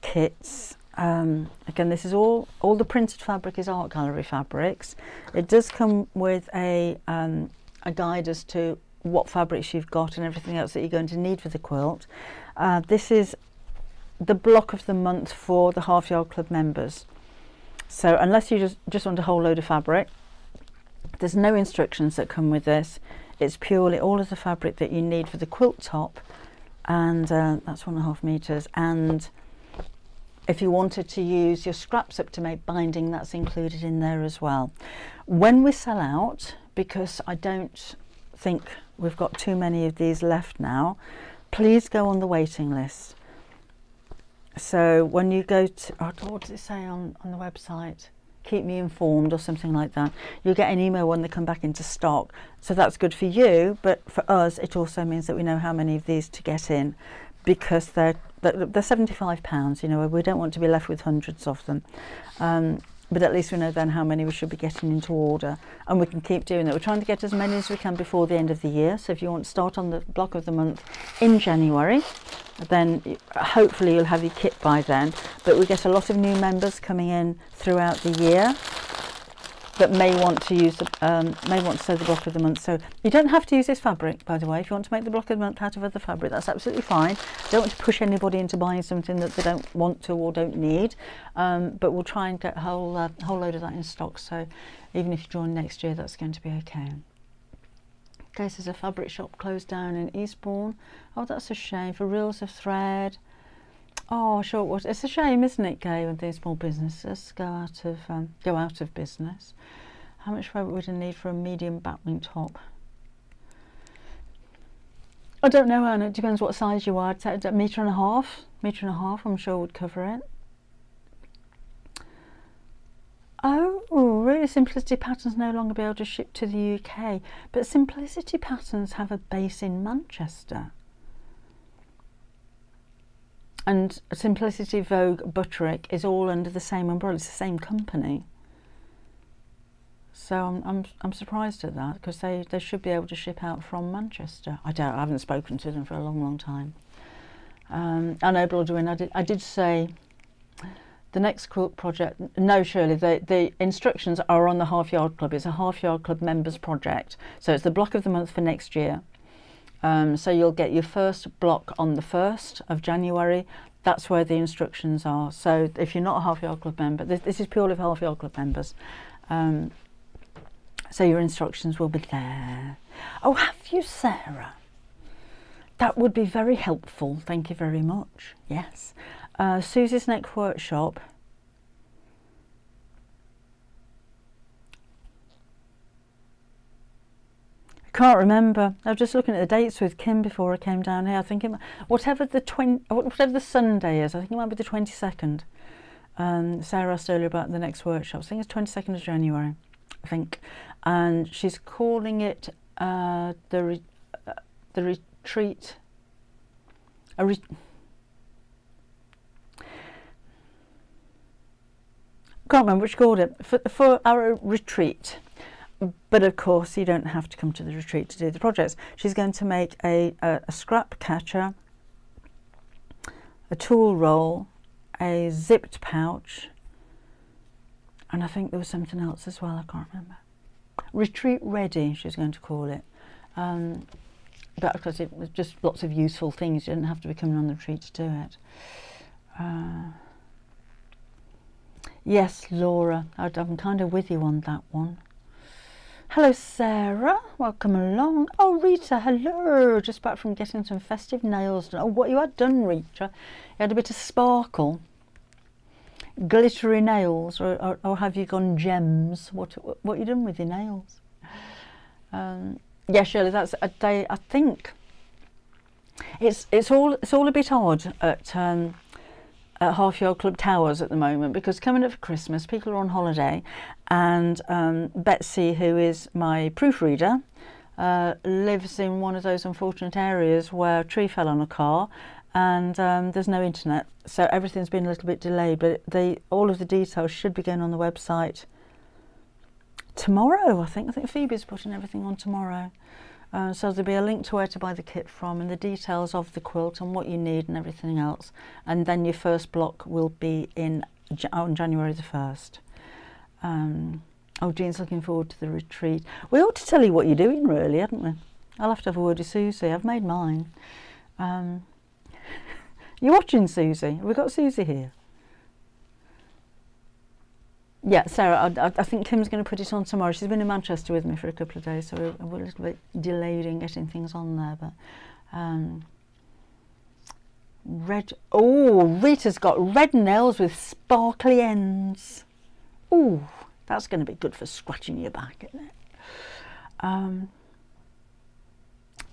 kits. Again, this is all the printed fabric is art gallery fabrics. It does come with a guide as to what fabrics you've got and everything else that you're going to need for the quilt. This is the block of the month for the Half Yard Club members. So unless you just want a whole load of fabric, there's no instructions that come with this. It's purely all of the fabric that you need for the quilt top, and that's 1.5 meters. And if you wanted to use your scraps up to make binding, that's included in there as well. When we sell out, because I don't think we've got too many of these left now, please go on the waiting list. So when you go to, what does it say on the website? Keep me informed or something like that. You'll get an email when they come back into stock. So that's good for you, but for us it also means that we know how many of these to get in, because they're £75, you know, we don't want to be left with hundreds of them. But at least we know then how many we should be getting into order, and we can keep doing that. We're trying to get as many as we can before the end of the year. So if you want to start on the block of the month in January, then hopefully you'll have your kit by then. But we get a lot of new members coming in throughout the year that may want to use sew the block of the month. So you don't have to use this fabric, by the way. If you want to make the block of the month out of other fabric, that's absolutely fine. Don't want to push anybody into buying something that they don't want to or don't need. But we'll try and get a whole load of that in stock. So even if you join next year, that's going to be okay. Okay, so there's a fabric shop closed down in Eastbourne. Oh, that's a shame, for reels of thread. Oh, sure it was. It's a shame, isn't it, Gay, when these small businesses go out of business. How much fabric would you need for a medium batwing top? I don't know, Anna. It depends what size you are. I'd say a metre and a half. Metre and a half, I'm sure, would cover it. Oh, really? Simplicity Patterns no longer be able to ship to the UK, but Simplicity Patterns have a base in Manchester. And Simplicity Vogue Butterick is all under the same umbrella. It's the same company. So I'm surprised at that, because they should be able to ship out from Manchester. I haven't spoken to them for a long time. I know Bloodwin, I did say the next quilt project. No, Shirley, the instructions are on the Half Yard Club. It's a Half Yard Club members project. So it's the block of the month for next year. So you'll get your first block on the 1st of January. That's where the instructions are. So if you're not a Half Yard Club member, this is purely for Half Yard Club members. So your instructions will be there. Oh, have you, Sarah? That would be very helpful. Thank you very much. Yes. Susie's Neck Workshop. Can't remember. I was just looking at the dates with Kim before I came down here. I think whatever the Sunday is, I think it might be the 22nd. Sarah asked earlier about the next workshop. I think it's 22nd of January, I think, and she's calling it the retreat. can't remember what she called it, for our retreat. But of course you don't have to come to the retreat to do the projects. She's going to make a scrap catcher, a tool roll, a zipped pouch, and I think there was something else as well, I can't remember. Retreat ready, she's going to call it. But because it was just lots of useful things, you didn't have to be coming on the retreat to do it. Yes, Laura, I'm kind of with you on that one. Hello, Sarah. Welcome along. Oh, Rita, hello. Just back from getting some festive nails done. Oh, what you had done, Rita? You had a bit of sparkle. Glittery nails, or have you gone gems? What you done with your nails? Yeah, Shirley, that's a day. I think it's all a bit odd at Half Yard Club Towers at the moment, because coming up for Christmas, people are on holiday, and Betsy, who is my proofreader, lives in one of those unfortunate areas where a tree fell on a car, and there's no internet, so everything's been a little bit delayed. But all of the details should be going on the website tomorrow. I think Phoebe's putting everything on tomorrow. So there'll be a link to where to buy the kit from, and the details of the quilt and what you need and everything else. And then your first block will be on January the 1st. Oh, Jean's looking forward to the retreat. We ought to tell you what you're doing, really, hadn't we? I'll have to have a word with Susie. I've made mine. You're watching, Susie? Have we got Susie here? Yeah, Sarah, I think Kim's going to put it on tomorrow. She's been in Manchester with me for a couple of days, so we're a little bit delayed in getting things on there. But red. Oh, Rita's got red nails with sparkly ends. Oh, that's going to be good for scratching your back, isn't it?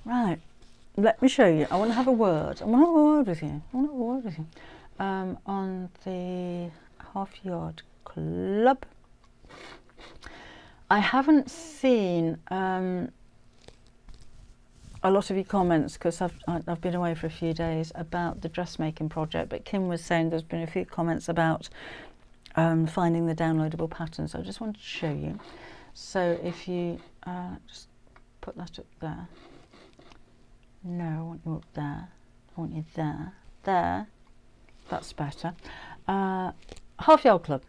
Right, let me show you. I want to have a word. I want to have a word with you. On the Half Yard Club. I haven't seen a lot of your comments, because I've been away for a few days, about the dressmaking project, but Kim was saying there's been a few comments about finding the downloadable patterns. I just wanted to show you. So if you just put that up there. No, I want you up there. I want you there. There. That's better. Half Yard Club.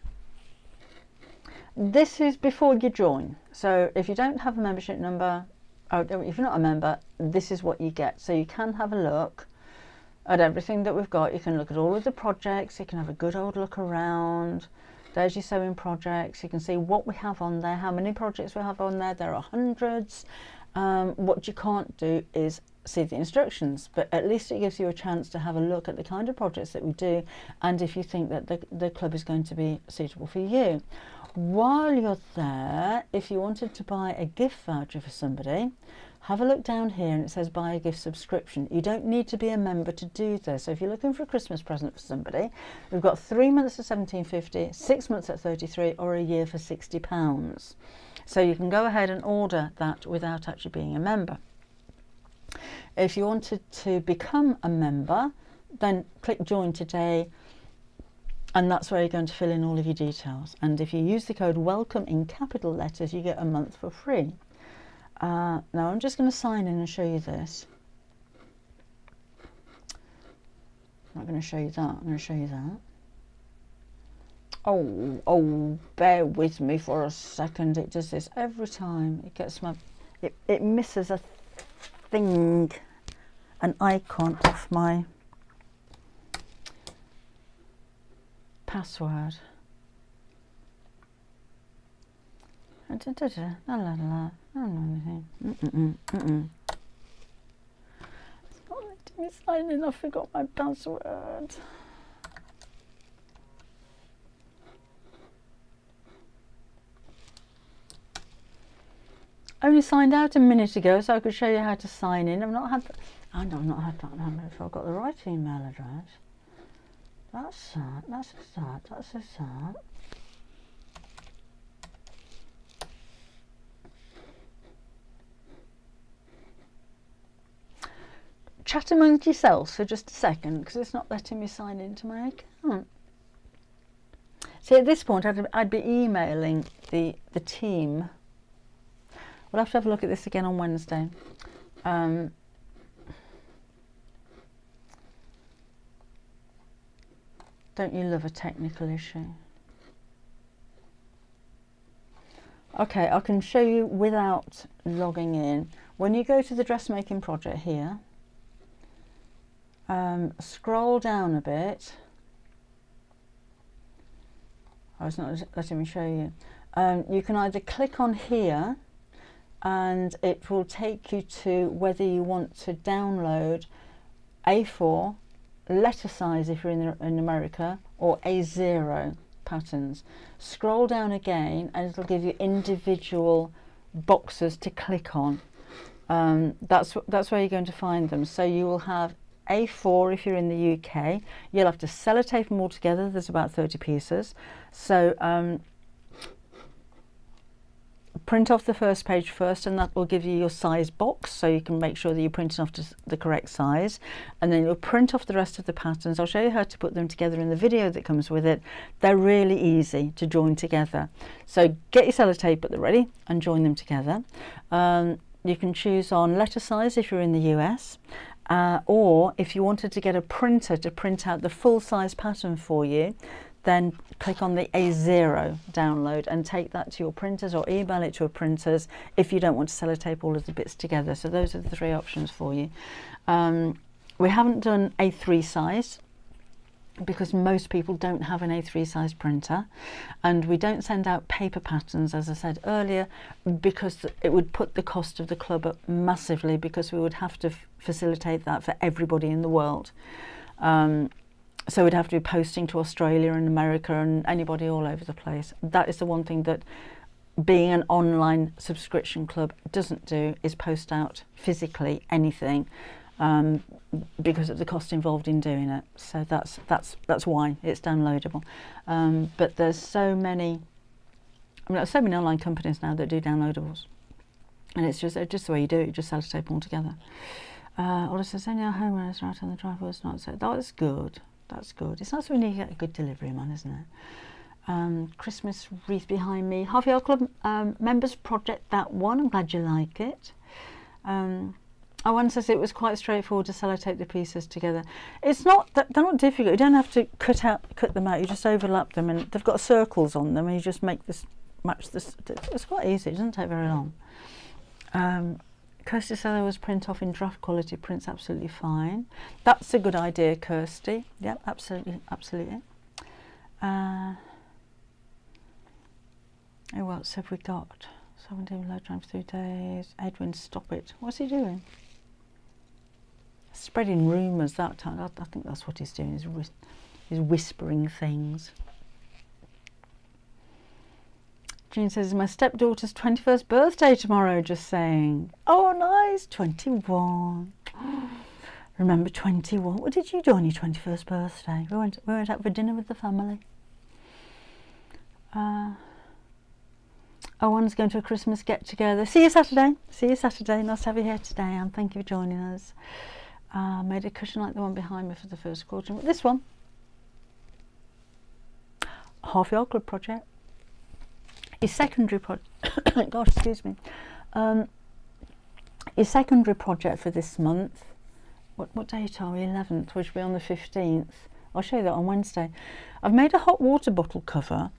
This is before you join. So if you don't have a membership number, or if you're not a member, this is what you get. So you can have a look at everything that we've got. You can look at all of the projects. You can have a good old look around. There's your sewing projects. You can see what we have on there, how many projects we have on there. There are hundreds. What you can't do is see the instructions, but at least it gives you a chance to have a look at the kind of projects that we do, and if you think that the club is going to be suitable for you. While you're there, if you wanted to buy a gift voucher for somebody, have a look down here and it says buy a gift subscription. You don't need to be a member to do this. So if you're looking for a Christmas present for somebody, we've got 3 months at £17.50, 6 months at £33, or a year for £60. So you can go ahead and order that without actually being a member. If you wanted to become a member, then click join today, and that's where you're going to fill in all of your details. And if you use the code WELCOME in capital letters, you get a month for free. Now I'm just going to sign in and show you this. I'm not going to show you that, I'm going to show you that. Oh, bear with me for a second. It does this every time. It gets it misses a thing, an icon off my password. It's not letting me sign in. I forgot my password. I only signed out a minute ago, so I could show you how to sign in. I've not had that. I've not had that. I don't know if I've got the right email address. That's that. That's that. That's that. Chat amongst yourselves for just a second, because it's not letting me sign into my account. See, at this point, I'd be emailing the team. We'll have to have a look at this again on Wednesday. Don't you love a technical issue? Okay, I can show you without logging in. When you go to the dressmaking project here, scroll down a bit. Oh, it's not letting me show you. You can either click on here and it will take you to whether you want to download A4, letter size if you're in America, or A0 patterns. Scroll down again and it'll give you individual boxes to click on. That's where you're going to find them. So you will have A4 if you're in the UK. You'll have to sellotape them all together. There's about 30 pieces. So print off the first page first, and that will give you your size box, so you can make sure that you're printing off to the correct size, and then you'll print off the rest of the patterns. I'll show you how to put them together in the video that comes with it. They're really easy to join together. So get your sellotape at the ready and join them together. You can choose on letter size if you're in the US, or if you wanted to get a printer to print out the full size pattern for you, then click on the A0 download and take that to your printers, or email it to your printers if you don't want to sellotape all of the bits together. So those are the three options for you. We haven't done A3 size because most people don't have an A3 size printer, and we don't send out paper patterns, as I said earlier, because it would put the cost of the club up massively, because we would have to facilitate that for everybody in the world. So we'd have to be posting to Australia and America and anybody all over the place. That is the one thing that being an online subscription club doesn't do, is post out physically anything, because of the cost involved in doing it. So that's why it's downloadable. But there's so many, there's so many online companies now that do downloadables, and it's just the way you do it. You just sellotape them all together. Or it says any homeowners right on the driveway was not, so that's good. That's good. It's nice when you get a good delivery man, isn't it? Christmas wreath behind me. Half Yard Club members project, that one. I'm glad you like it. One says it was quite straightforward to sellotape the pieces together. It's not, they're not difficult. You don't have to cut them out. You just overlap them, and they've got circles on them, and you just make this match this. It's quite easy. It doesn't take very long. Kirsty said I was print off in draft quality. Prints absolutely fine. That's a good idea, Kirsty. Yep, absolutely, absolutely. Who else have we got? 17 load time for 3 days. Edwin, stop it. What's he doing? Spreading rumours that time. I think that's what he's doing. He's whispering things. Jean says, my stepdaughter's 21st birthday tomorrow, just saying. Oh, nice, 21. Remember 21? What did you do on your 21st birthday? We went out for dinner with the family. One's going to a Christmas get-together. See you Saturday. See you Saturday. Nice to have you here today, and thank you for joining us. Made a cushion like the one behind me for the first quarter. This one. Half Yard Club project. His secondary project, gosh, excuse me. His secondary project for this month, what date are we? 11th, which will be on the 15th. I'll show you that on Wednesday. I've made a hot water bottle cover,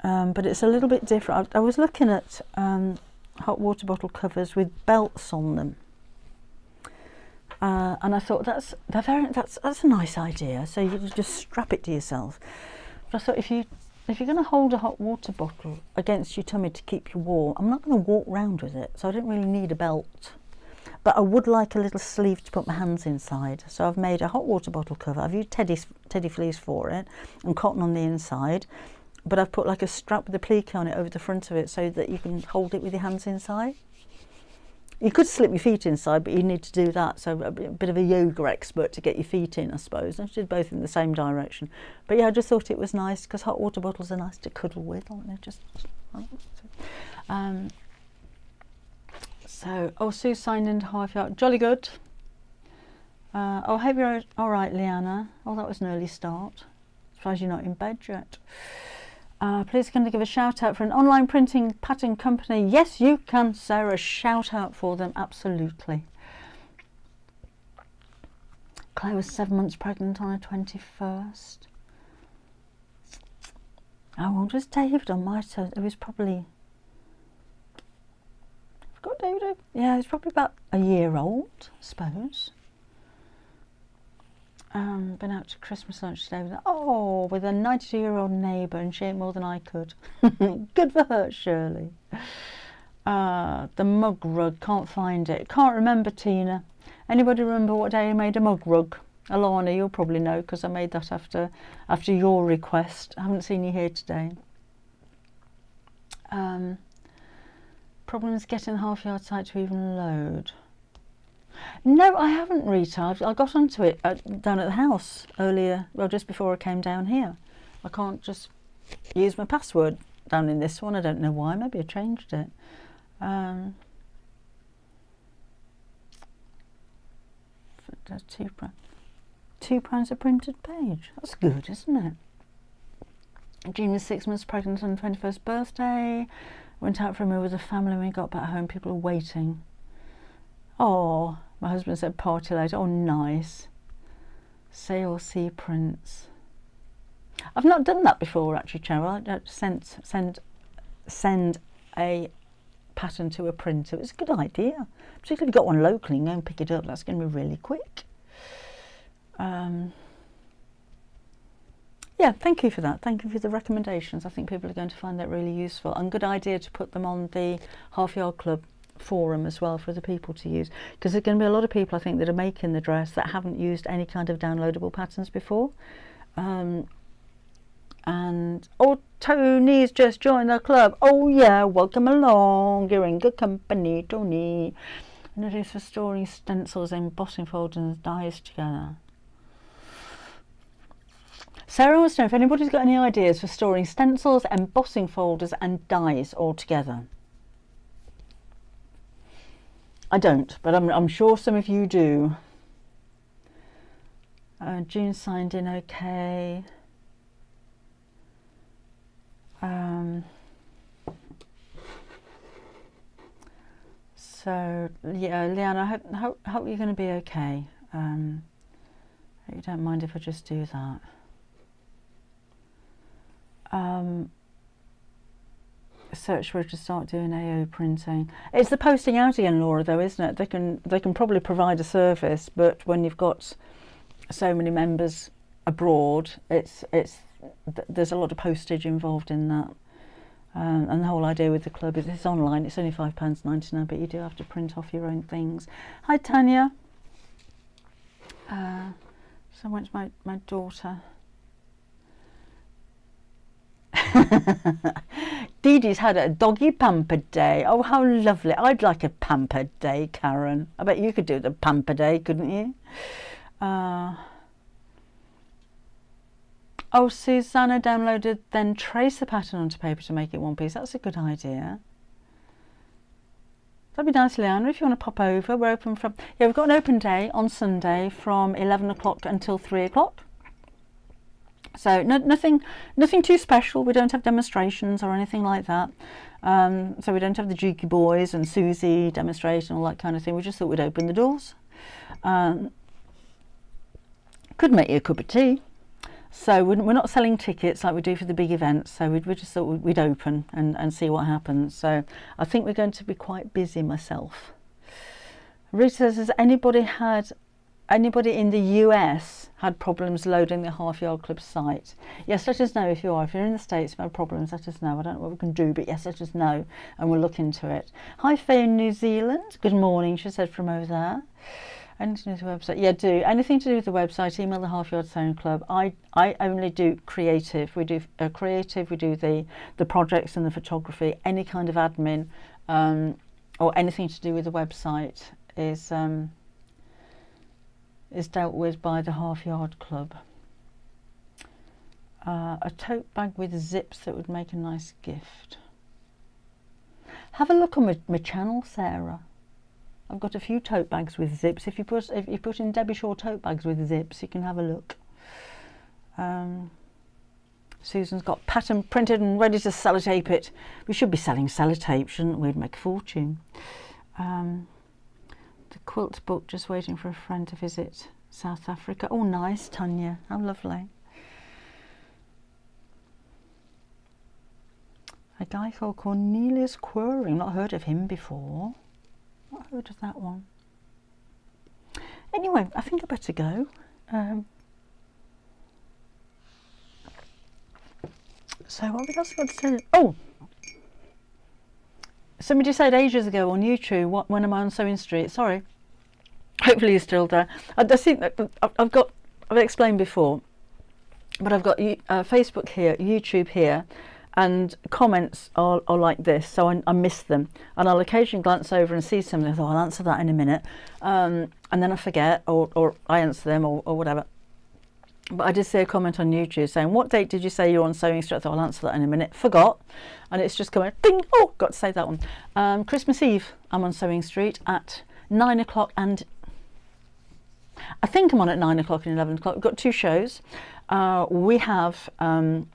but it's a little bit different. I was looking at hot water bottle covers with belts on them, and I thought that's a nice idea. So you just strap it to yourself. But I thought if you're going to hold a hot water bottle against your tummy to keep you warm, I'm not going to walk round with it, so I don't really need a belt. But I would like a little sleeve to put my hands inside. So I've made a hot water bottle cover. I've used teddy fleece for it and cotton on the inside. But I've put like a strap with a plique on it over the front of it so that you can hold it with your hands inside. You could slip your feet inside, but you need to do that. So a bit of a yoga expert to get your feet in, I suppose. I did both in the same direction. But yeah, I just thought it was nice because hot water bottles are nice to cuddle with, aren't they? Sue signed into Half Yard. Jolly good. Hope you're all right, Leanna. Oh, that was an early start. Surprised you're not in bed yet. Please can I give a shout out for an online printing pattern company? Yes, you can, Sarah. Shout out for them, absolutely. Claire was 7 months pregnant on her 21st. How old was David on my turn? It was probably... I forgot David. Yeah, he was probably about a year old, I suppose. Been out to Christmas lunch today with a 92-year-old neighbour, and she ate more than I could. Good for her, Shirley. The mug rug, can't find it. Can't remember, Tina. Anybody remember what day I made a mug rug? Alana, you'll probably know because I made that after your request. I haven't seen you here today. Problems getting the half yard site to even load. No, I haven't, Rita. I got onto it down at the house earlier, well, just before I came down here. I can't just use my password down in this one. I don't know why. Maybe I changed it. £2 a printed page. That's good, isn't it? Jean was 6 months pregnant on her 21st birthday. Went out for a meal with the family. When we got back home, people were waiting. Oh, my husband said party later. Oh, nice. Sale C prints. I've not done that before, actually, Cheryl. I send a pattern to a printer. It's a good idea. Particularly if you've got one locally and go and pick it up. That's going to be really quick. Yeah, thank you for that. Thank you for the recommendations. I think people are going to find that really useful, and good idea to put them on the Half Yard Club forum as well for other people to use, because there's going to be a lot of people, I think, that are making the dress that haven't used any kind of downloadable patterns before. And oh, Tony's just joined the club. Oh yeah, welcome along. You're in good company, Tony. And it is for storing stencils, embossing folders and dies together. Sarah wants to know if anybody's got any ideas for storing stencils, embossing folders and dies all together. I don't, but I'm sure some of you do. June signed in okay. So yeah, Leanne, I hope you're going to be okay. You don't mind if I just do that. Search where to start doing AO printing. It's the posting out again, Laura, though, isn't it? They can probably provide a service, but when you've got so many members abroad, there's a lot of postage involved in that. And the whole idea with the club is it's online. It's only £5.99, but you do have to print off your own things. Hi, Tanya. So when's my daughter? Dee Dee's had a doggy pampered day. Oh, how lovely. I'd like a pampered day, Karen. I bet you could do the pamper day, couldn't you? Oh, Susanna downloaded, then trace the pattern onto paper to make it one piece. That's a good idea. That'd be nice, Leanna, if you want to pop over. We're open from... Yeah, we've got an open day on Sunday from 11 o'clock until 3 o'clock. So nothing too special. We don't have demonstrations or anything like that. So we don't have the Jukey Boys and Susie demonstration, all that kind of thing. We just thought we'd open the doors. Could make you a cup of tea. So we're not selling tickets like we do for the big events. So we just thought we'd open and see what happens. So I think we're going to be quite busy myself. Rita says, has anybody in the US had problems loading the Half Yard Club site? Yes, let us know if you are. If you're in the States and have problems, let us know. I don't know what we can do, but yes, let us know and we'll look into it. Hi, Faye in New Zealand. Good morning, she said from over there. Anything to do with the website? Yeah, do. Anything to do with the website, email the Half Yard Sewing Club. I only do creative. We do creative, we do the projects and the photography. Any kind of admin or anything to do with the website is dealt with by the Half Yard Club. A tote bag with zips that would make a nice gift. Have a look on my channel, Sarah. I've got a few tote bags with zips. If you put in Debbie Shaw tote bags with zips, you can have a look. Susan's got pattern printed and ready to sellotape it. We should be selling sellotape, shouldn't we? We'd make a fortune. The quilt book, just waiting for a friend to visit South Africa. Oh, nice, Tanya. How lovely. A guy called Cornelius Quirring. Not heard of him before. Not heard of that one. Anyway, I think I better go. So what else have I got to say? Oh! Somebody said ages ago on YouTube, when am I on Sewing Street? Sorry. Hopefully you're still there. I think that I've explained before, but I've got Facebook here, YouTube here, and comments are like this, so I miss them. And I'll occasionally glance over and see something, I thought, I'll answer that in a minute. And then I forget, or I answer them, or whatever. But I did see a comment on YouTube saying, what date did you say you're on Sewing Street? I thought, I'll answer that in a minute. Forgot. And it's just coming, ding, oh, got to say that one. Christmas Eve, I'm on Sewing Street at 9 o'clock, and I think I'm on at 9 o'clock and 11 o'clock. We've got 2 shows. We have the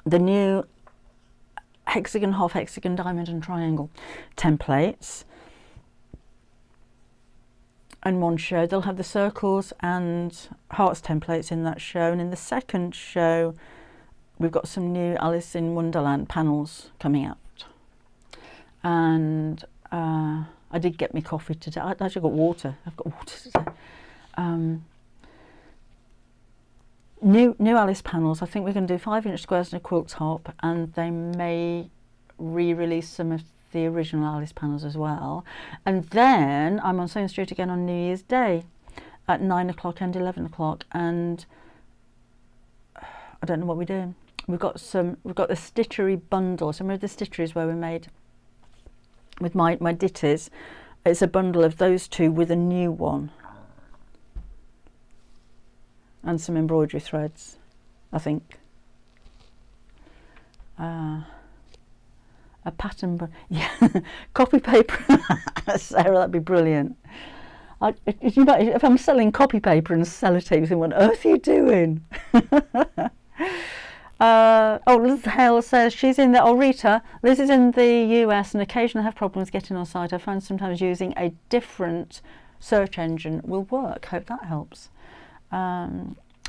new hexagon, half hexagon, diamond and triangle templates. And one show, they'll have the circles and hearts templates in that show. And in the second show, we've got some new Alice in Wonderland panels coming out. And I did get me coffee today. I actually got water. I've got water today. New Alice panels. I think we're going to do 5-inch squares and a quilt top, and they may re-release some of the original Alice panels as well. And then I'm on Sewing Street again on New Year's Day at 9 o'clock and 11 o'clock, and I don't know what we're doing. We've got the stitchery bundle. Some of the stitcheries where we made with my ditties. It's a bundle of those 2 with a new one and some embroidery threads, I think. A pattern, yeah, copy paper. Sarah, that'd be brilliant. If I'm selling copy paper and sellotape, you think, what on earth are you doing? Liz Hale says she's in the. Oh, Rita, Liz is in the US and occasionally have problems getting on site. I find sometimes using a different search engine will work. Hope that helps.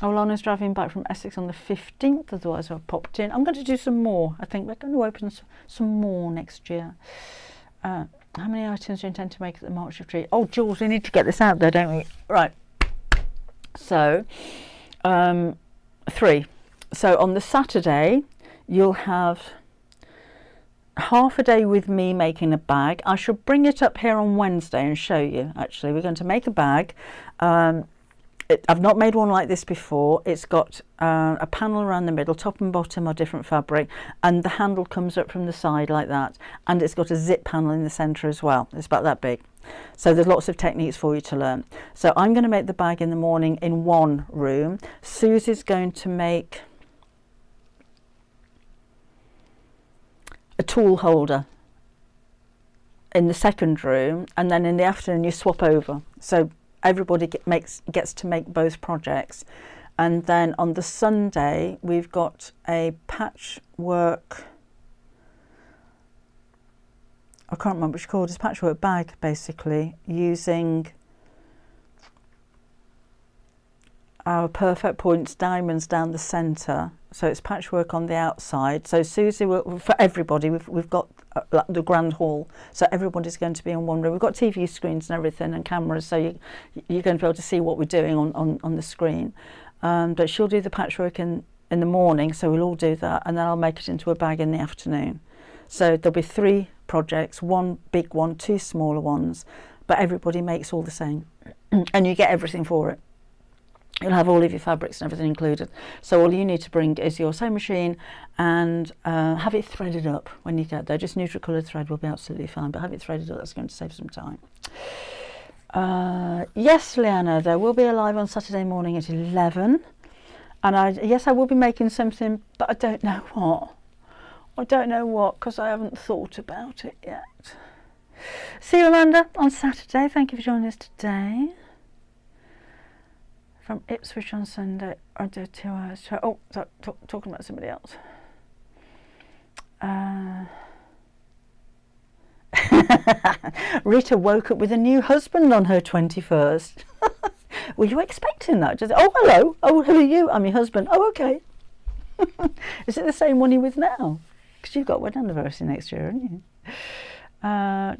Lana's driving back from Essex on the 15th, otherwise I've popped in. I'm going to do some more. I think we're going to open some more next year. How many items do you intend to make at the March retreat? Oh, Jules, we need to get this out there, don't we? Right. So, 3. So on the Saturday, you'll have half a day with me making a bag. I shall bring it up here on Wednesday and show you, actually. We're going to make a bag. I've not made one like this before. It's got a panel around the middle, top and bottom are different fabric, and the handle comes up from the side like that, and it's got a zip panel in the centre as well. It's about that big. So there's lots of techniques for you to learn. So I'm going to make the bag in the morning in one room. Susie's going to make a tool holder in the second room, and then in the afternoon you swap over. So everybody gets to make both projects. And then on the Sunday we've got a patchwork, I can't remember what it's called, it's a patchwork bag basically, using our perfect points diamonds down the centre. So it's patchwork on the outside. So Susie will, for everybody, we've got the grand hall, so everybody's going to be in one room. We've got TV screens and everything and cameras, so you're going to be able to see what we're doing on the screen. But she'll do the patchwork in the morning, so we'll all do that, and then I'll make it into a bag in the afternoon. So there'll be 3 projects, 1 big one, 2 smaller ones, but everybody makes all the same and you get everything for it. You'll have all of your fabrics and everything included. So all you need to bring is your sewing machine and have it threaded up when you get there. Just neutral coloured thread will be absolutely fine, but have it threaded up, that's going to save some time. Yes, Leanna, there will be a live on Saturday morning at 11. And yes, I will be making something, but I don't know what. I don't know what, because I haven't thought about it yet. See you, Amanda, on Saturday. Thank you for joining us today. from Ipswich on Sunday. I do 2 hours. Oh, talking about somebody else. Rita woke up with a new husband on her 21st. Were you expecting that? Just, oh, hello. Oh, who are you? I'm your husband. Oh, okay. Is it the same one you're with now? Because you've got wedding anniversary next year, haven't you?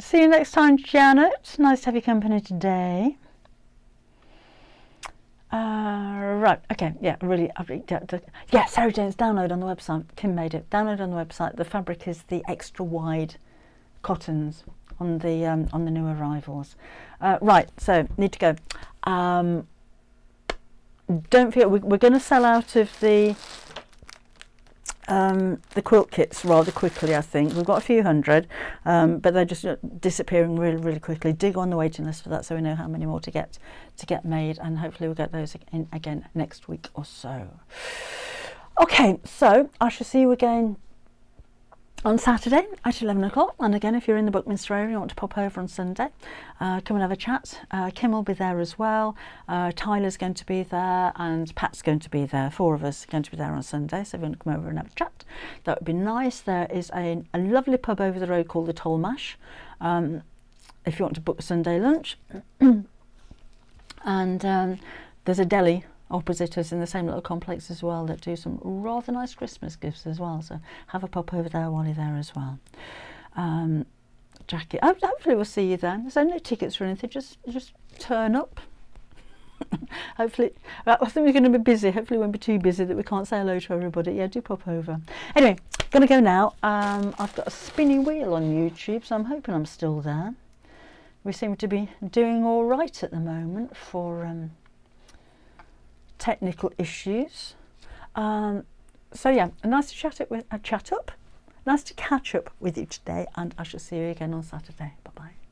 See you next time, Janet. Nice to have your company today. Right, okay, yeah, really, yeah, Sarah Jane's download on the website. Kim made it. Download on the website. The fabric is the extra wide cottons on the new arrivals. Right, so need to go. Don't forget, we're going to sell out of the quilt kits rather quickly. I think we've got a few hundred, but they're just disappearing really quickly. Do go on the waiting list for that, so we know how many more to get made, and hopefully we'll get those in again next week or so. Okay, so I shall see you again on Saturday at 11 o'clock, and again, if you're in the Buckminster area and you want to pop over on Sunday, come and have a chat. Kim will be there as well, Tyler's going to be there, and Pat's going to be there. 4 of us are going to be there on Sunday, so if you want to come over and have a chat, that would be nice. There is a lovely pub over the road called the Toll Mash, if you want to book Sunday lunch. And there's a deli opposite us in the same little complex as well that do some rather nice Christmas gifts as well, so have a pop over there while you're there as well. Jackie, hopefully we'll see you then. There's no tickets or anything, just turn up. Hopefully, I think we're going to be busy. Hopefully we won't be too busy that we can't say hello to everybody. Yeah, do pop over. Anyway, gonna go now. I've got a spinny wheel on YouTube, so I'm hoping I'm still there. We seem to be doing all right at the moment for technical issues. So yeah, nice to nice to catch up with you today, and I shall see you again on Saturday. Bye bye.